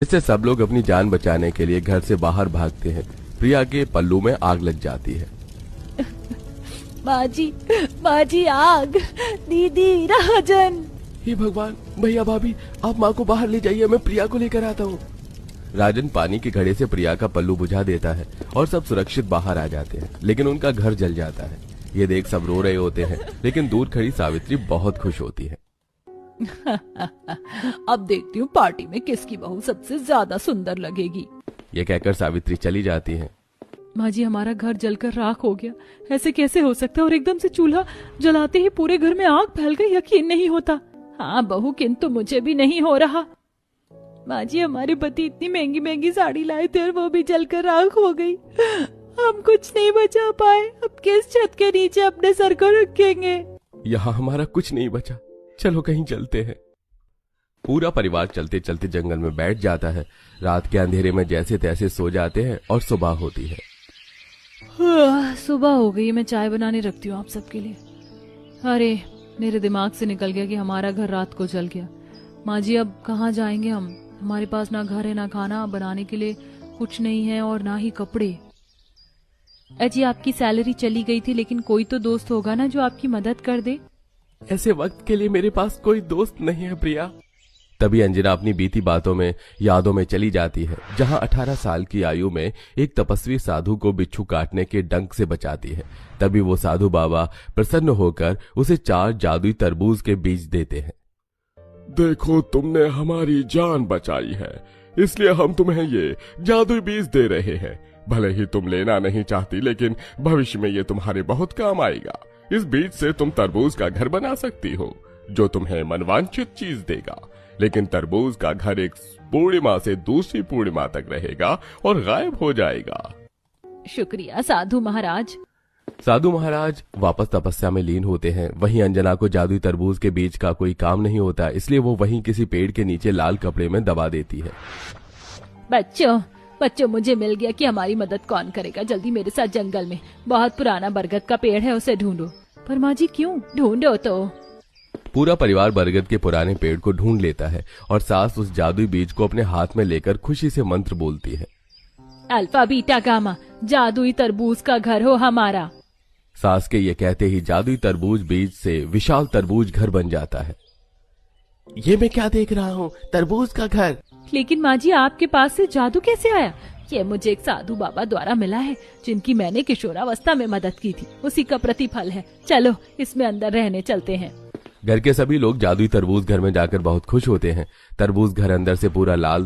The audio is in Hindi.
इससे सब लोग अपनी जान बचाने के लिए घर से बाहर भागते हैं। प्रिया के पल्लू में आग लग जाती है। बाजी, बाजी आग, दीदी राजन। हे भगवान, भैया भाभी, आप माँ को बाहर ले जाइए, मैं प्रिया को लेकर आता हूँ। राजन पानी के घड़े से प्रिया का पल्लू बुझा देता है और सब सुरक्षित बाहर आ जाते हैं, लेकिन उनका घर जल जाता है। ये देख सब रो रहे होते हैं, लेकिन दूर खड़ी सावित्री बहुत खुश होती है। अब देखती हूँ पार्टी में किसकी बहू सबसे ज्यादा सुंदर लगेगी। ये कहकर सावित्री चली जाती है। माँ जी, हमारा घर जलकर राख हो गया, ऐसे कैसे हो सकता है? और एकदम से चूल्हा जलाते ही पूरे घर में आग फैल गई, यकीन नहीं होता। हाँ बहू, किंतु मुझे भी नहीं हो रहा। माँ जी, हमारे पति इतनी महंगी महंगी साड़ी लाए थे और वो भी जलकर राख हो गई। हम कुछ नहीं बचा पाए, अब किस छत के नीचे अपने सर को रखेंगे? यहाँ हमारा कुछ नहीं बचा, चलो कहीं चलते हैं। पूरा परिवार चलते चलते जंगल में बैठ जाता है। रात के अंधेरे में जैसे तैसे सो जाते हैं और सुबह होती है। सुबह हो गई, मैं चाय बनाने रखती हूँ आप सबके लिए। अरे मेरे दिमाग से निकल गया कि हमारा घर रात को जल गया। माँ जी, अब कहाँ जाएंगे हम? हमारे पास ना घर है, ना खाना बनाने के लिए कुछ नहीं है और ना ही कपड़े। अजी, आपकी सैलरी चली गई थी, लेकिन कोई तो दोस्त होगा ना जो आपकी मदद कर दे। ऐसे वक्त के लिए मेरे पास कोई दोस्त नहीं है प्रिया। तभी अंजना अपनी बीती बातों में यादों में चली जाती है, जहां 18 साल की आयु में एक तपस्वी साधु को बिच्छू काटने के डंक से बचाती है। तभी वो साधु बाबा प्रसन्न होकर उसे 4 जादुई तरबूज के बीज देते हैं। देखो, तुमने हमारी जान बचाई है, इसलिए हम तुम्हें ये जादुई बीज दे रहे हैं। भले ही तुम लेना नहीं चाहती, लेकिन भविष्य में ये तुम्हारे बहुत काम आएगा। इस बीज से तुम तरबूज का घर बना सकती हो, जो तुम्हें मनवांछित चीज देगा। लेकिन तरबूज का घर एक पूर्णिमा से दूसरी पूर्णिमा तक रहेगा और गायब हो जाएगा। शुक्रिया साधु महाराज। साधु महाराज वापस तपस्या में लीन होते हैं। वहीं अंजना को जादुई तरबूज के बीज का कोई काम नहीं होता, इसलिए वो वहीं किसी पेड़ के नीचे लाल कपड़े में दबा देती है। बच्चों, मुझे मिल गया कि हमारी मदद कौन करेगा। जल्दी मेरे साथ जंगल में बहुत पुराना बरगद का पेड़ है, उसे ढूंढो। पर माँ जी, क्यों? ढूंढो तो। पूरा परिवार बरगद के पुराने पेड़ को ढूंढ लेता है और सास उस जादुई बीज को अपने हाथ में लेकर खुशी से मंत्र बोलती है। अल्फा बीटा गामा, जादुई तरबूज का घर हो हमारा। सास के ये कहते ही जादुई तरबूज बीज से विशाल तरबूज घर बन जाता है। ये मैं क्या देख रहा हूँ, तरबूज का घर? लेकिन माँ जी, आपके पास से जादू कैसे आया? ये मुझे एक साधु बाबा द्वारा मिला है, जिनकी मैंने किशोरावस्था में मदद की थी। उसी का प्रतिफल है। चलो इसमें अंदर रहने चलते हैं। घर के सभी लोग जादुई तरबूज घर में जाकर बहुत खुश होते हैं। तरबूज घर अंदर से पूरा लाल